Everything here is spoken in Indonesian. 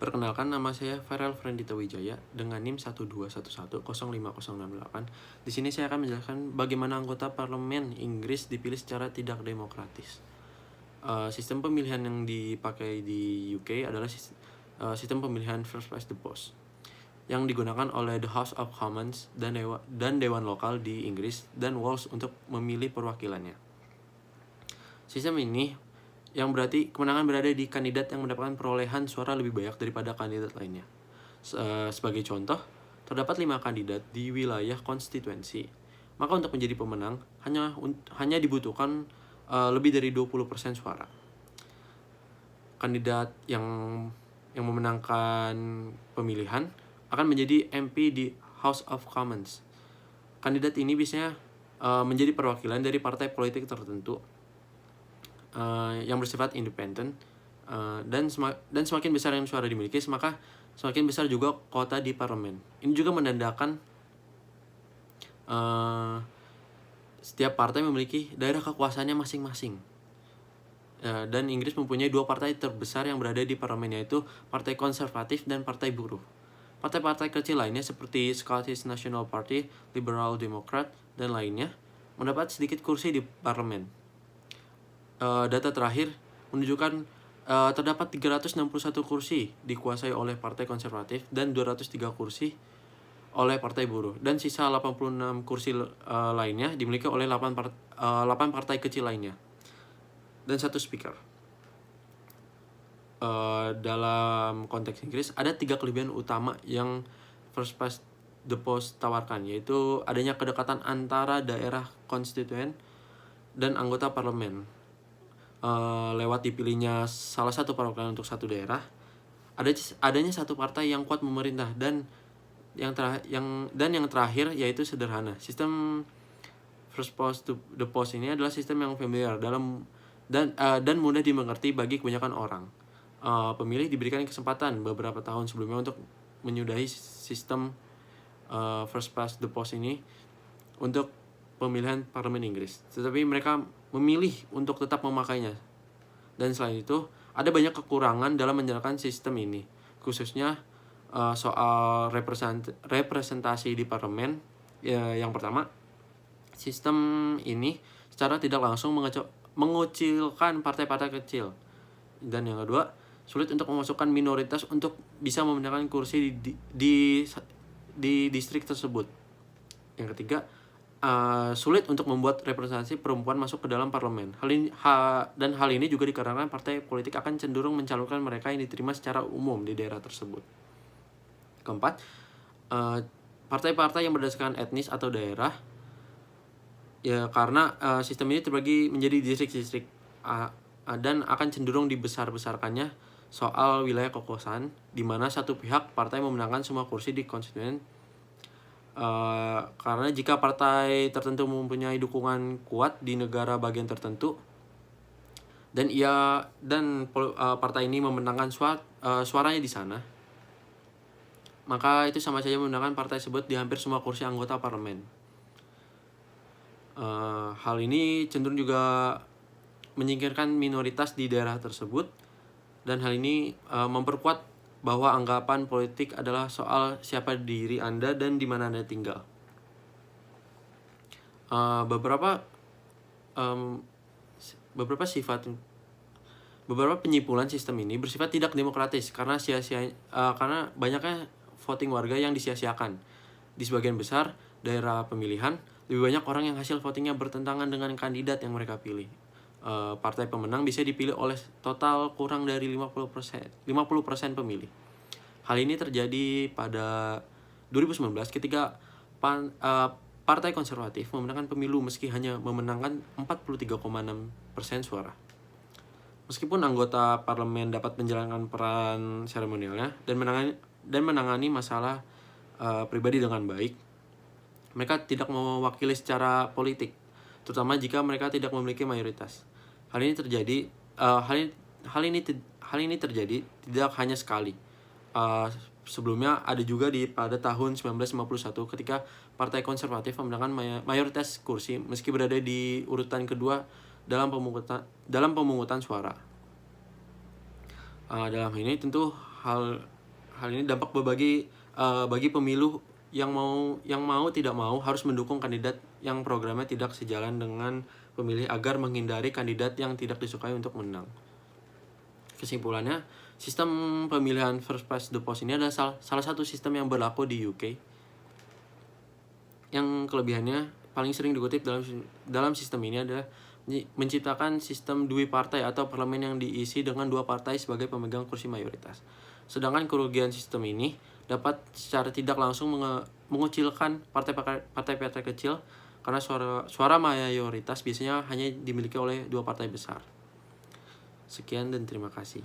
Perkenalkan, nama saya Farel Frendita Wijaya dengan NIM 121105068. Di sini saya akan menjelaskan bagaimana anggota parlemen Inggris dipilih secara tidak demokratis. Sistem pemilihan yang dipakai di UK adalah sistem pemilihan first past the post yang digunakan oleh The House of Commons dan Dewan Lokal di Inggris dan Wales untuk memilih perwakilannya. Sistem ini yang berarti kemenangan berada di kandidat yang mendapatkan perolehan suara lebih banyak daripada kandidat lainnya. Sebagai contoh, terdapat 5 kandidat di wilayah konstituensi. Maka untuk menjadi pemenang hanya dibutuhkan lebih dari 20% suara. Kandidat yang memenangkan pemilihan akan menjadi MP di House of Commons. Kandidat ini biasanya menjadi perwakilan dari partai politik tertentu yang bersifat independen, dan semakin besar yang suara dimiliki, maka semakin besar juga kuota di parlemen. Ini juga menandakan setiap partai memiliki daerah kekuasaannya masing-masing. Dan Inggris mempunyai 2 partai terbesar yang berada di parlemen, yaitu Partai Konservatif dan Partai Buruh. Partai-partai kecil lainnya seperti Scottish National Party, Liberal Democrat, dan lainnya mendapat sedikit kursi di parlemen. Data terakhir menunjukkan terdapat 361 kursi dikuasai oleh Partai Konservatif dan 203 kursi oleh Partai Buruh, dan sisa 86 kursi lainnya dimiliki oleh 8 partai kecil lainnya dan 1 speaker. Dalam konteks Inggris ada 3 kelebihan utama yang first past the post tawarkan, yaitu adanya kedekatan antara daerah konstituen dan anggota parlemen. Lewat dipilihnya salah satu perwakilan untuk satu daerah, adanya satu partai yang kuat memerintah, dan yang terakhir yaitu sederhana. Sistem first past the post ini adalah sistem yang familiar dan mudah dimengerti bagi kebanyakan orang. Pemilih diberikan kesempatan beberapa tahun sebelumnya untuk menyudahi sistem first past the post ini untuk pemilihan parlemen Inggris, tetapi mereka memilih untuk tetap memakainya. Dan selain itu, ada banyak kekurangan dalam menjalankan sistem ini, khususnya soal representasi di parlemen. Yang pertama, sistem ini secara tidak langsung mengucilkan partai-partai kecil. Dan yang kedua, sulit untuk memasukkan minoritas untuk bisa memenangkan kursi di distrik tersebut. Yang ketiga, sulit untuk membuat representasi perempuan masuk ke dalam parlemen. Hal ini juga dikarenakan partai politik akan cenderung mencalonkan mereka yang diterima secara umum di daerah tersebut. Keempat, partai-partai yang berdasarkan etnis atau daerah, ya karena sistem ini terbagi menjadi distrik-distrik dan akan cenderung dibesar-besarkannya soal wilayah kekuasaan, di mana satu pihak partai memenangkan semua kursi di konstituen. Karena jika partai tertentu mempunyai dukungan kuat di negara bagian tertentu dan partai ini memenangkan suaranya di sana, maka itu sama saja memenangkan partai tersebut di hampir semua kursi anggota parlemen. Hal ini cenderung juga menyingkirkan minoritas di daerah tersebut, dan hal ini memperkuat bahwa anggapan politik adalah soal siapa diri Anda dan di mana Anda tinggal. Beberapa penyimpulan sistem ini bersifat tidak demokratis karena banyaknya voting warga yang disia-siakan. Di sebagian besar daerah pemilihan, lebih banyak orang yang hasil votingnya bertentangan dengan kandidat yang mereka pilih. Partai pemenang bisa dipilih oleh total kurang dari 50% pemilih. Hal ini terjadi pada 2019 ketika Partai Konservatif memenangkan pemilu meski hanya memenangkan 43,6% suara. Meskipun anggota parlemen dapat menjalankan peran seremonialnya dan menangani masalah pribadi dengan baik, mereka tidak mewakili secara politik, terutama jika mereka tidak memiliki mayoritas. Hal ini terjadi tidak hanya sekali. Sebelumnya ada juga pada tahun 1951 ketika Partai Konservatif memenangkan mayoritas kursi meski berada di urutan kedua dalam pemungutan suara. Dalam ini tentu hal ini dampak bagi pemilu yang mau tidak mau harus mendukung kandidat yang programnya tidak sejalan dengan pemilih agar menghindari kandidat yang tidak disukai untuk menang. Kesimpulannya, sistem pemilihan first past the post ini adalah salah satu sistem yang berlaku di UK. Yang kelebihannya paling sering dikutip dalam sistem ini adalah menciptakan sistem partai atau parlemen yang diisi dengan 2 partai sebagai pemegang kursi mayoritas. Sedangkan kerugian sistem ini dapat secara tidak langsung mengucilkan partai-partai kecil karena suara mayoritas biasanya hanya dimiliki oleh 2 partai besar. Sekian dan terima kasih.